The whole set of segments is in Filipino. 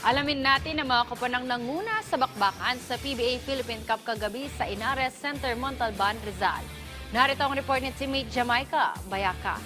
Alamin natin ang mga kapanang nanguna sa bakbakan sa PBA Philippine Cup kagabi sa Inares Center, Montalban, Rizal. Narito ang report ni teammate Jamaica Bayaka.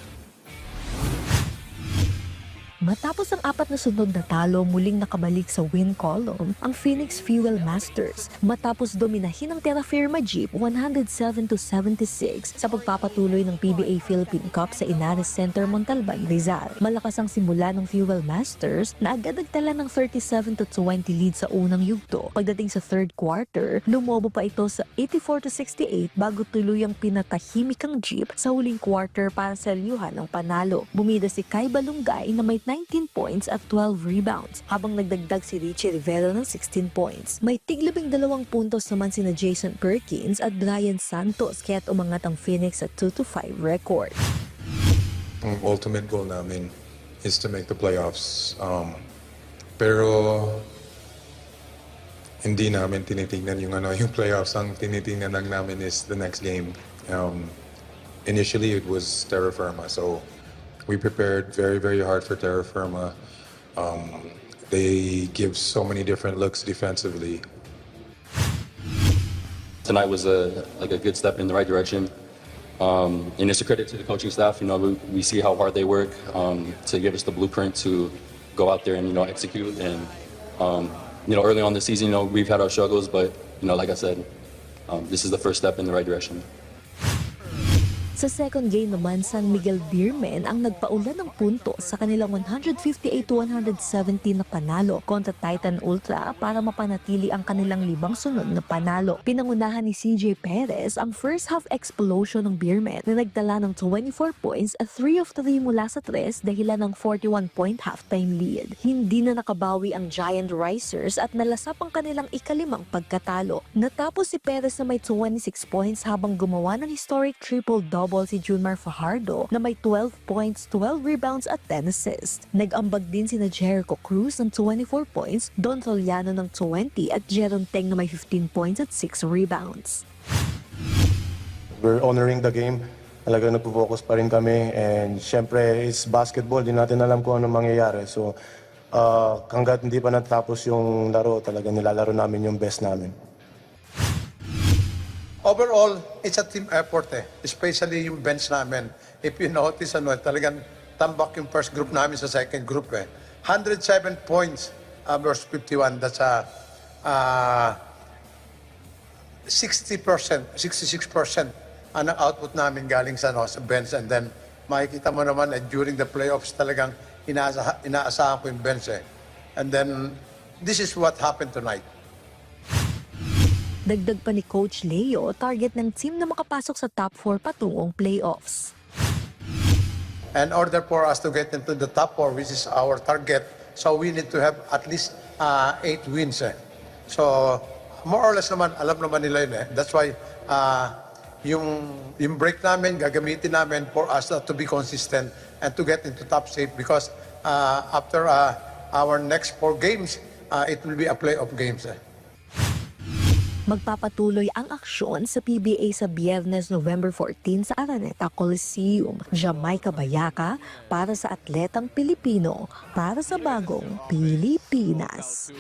Matapos ang 4 na sunod na talo, muling nakabalik sa win column ang Phoenix Fuel Masters matapos dominahin ng Terra Firma Jeep 107-76 sa pagpapatuloy ng PBA Philippine Cup sa Inares Center, Montalban, Rizal. Malakas ang simula ng Fuel Masters na agad nagtala ng 37-20 lead sa unang yugto. Pagdating sa third quarter, lumobo pa ito sa 84-68 bago tuluyang pinatahimik ang Jeep sa huling quarter para sa liuhan ng panalo. Bumida si Kai Balungay na may 19 points at 12 rebounds, habang nagdagdag si Richie Rivera ng 16 points. May tig-12 puntos naman sina Jason Perkins at Brian Santos, kaya't umangat ang Phoenix at 2-5 record. Ang ultimate goal namin is to make the playoffs. Pero hindi namin tinitingnan yung playoffs. Ang tinitingnan lang namin is the next game. Initially, it was Terra Firma, so we prepared very, very hard for Terra Firma. They give so many different looks defensively. Tonight was a good step in the right direction. And it's a credit to the coaching staff. We see how hard they work to give us the blueprint to go out there and execute. And early on the season, we've had our struggles, but like I said, this is the first step in the right direction. Sa second game naman, San Miguel Beermen ang nagpaulan ng punto sa kanilang 158-117 na panalo kontra Titan Ultra para mapanatili ang kanilang 5 sunod na panalo. Pinangunahan ni CJ Perez ang first half explosion ng Beermen na nagtala ng 24 points at 3 of 3 mula sa 3 dahilan ng 41-point halftime lead. Hindi na nakabawi ang Giant Risers at nalasap ang kanilang ikalimang pagkatalo. Natapos si Perez na may 26 points habang gumawa ng historic triple-double si Junmar Fajardo na may 12 points, 12 rebounds at 10 assists. Nag-ambag din sina Jericho Cruz ng 24 points, Don Soliano ng 20 at Jeron Teng na may 15 points at 6 rebounds. We're honoring the game. Talaga nagpo-focus pa rin kami, and syempre it's basketball, di natin alam kung ano mangyayari. So hanggat hindi pa natapos yung laro, talaga nilalaro namin yung best namin. Overall, it's a team effort especially yung bench namin. If you notice, talagang tambak yung first group namin sa second group 107 points versus 51. That's 60%, 66% ang output namin galing sa bench. And then, makikita mo naman during the playoffs talagang inaasahan ko yung bench And then, this is what happened tonight. Dagdag pa ni Coach Leo, target ng team na makapasok sa top 4 patungong playoffs. In order for us to get into the top 4, which is our target, so we need to have at least 8 wins. So, more or less naman, alam naman nila yun. That's why yung break namin, gagamitin namin for us to be consistent and to get into top shape because after our next 4 games, it will be a playoff games. Magpapatuloy ang aksyon sa PBA sa Biyernes, November 14 sa Araneta Coliseum. Jamaica Bayaka para sa atletang Pilipino, para sa bagong Pilipinas.